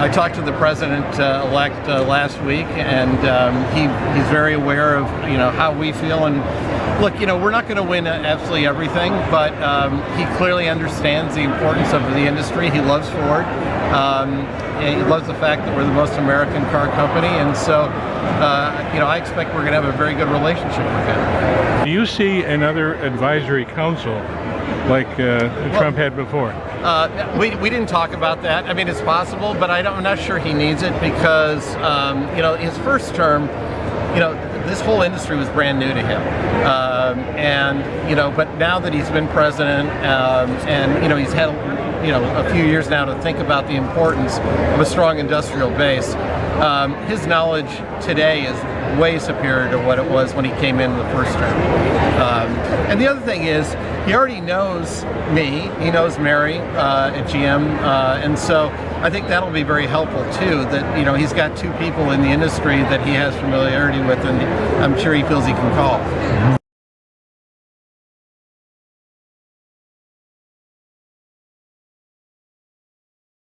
I talked to the president-elect last week, and he's very aware of how we feel. And look, we're not going to win absolutely everything, but he clearly understands the importance of the industry. He loves Ford. And he loves the fact that we're the most American car company, and so I expect we're going to have a very good relationship with him. Do you see another advisory council like Trump had before? We didn't talk about that. I mean, it's possible, but I'm not sure he needs it because his first term, this whole industry was brand new to him, but now that he's been president, and he's had a few years now to think about the importance of a strong industrial base. His knowledge today is way superior to what it was when he came in the first term. And the other thing is, he already knows me, he knows Mary at GM, and so I think that'll be very helpful too, that he's got two people in the industry that he has familiarity with, and I'm sure he feels he can call.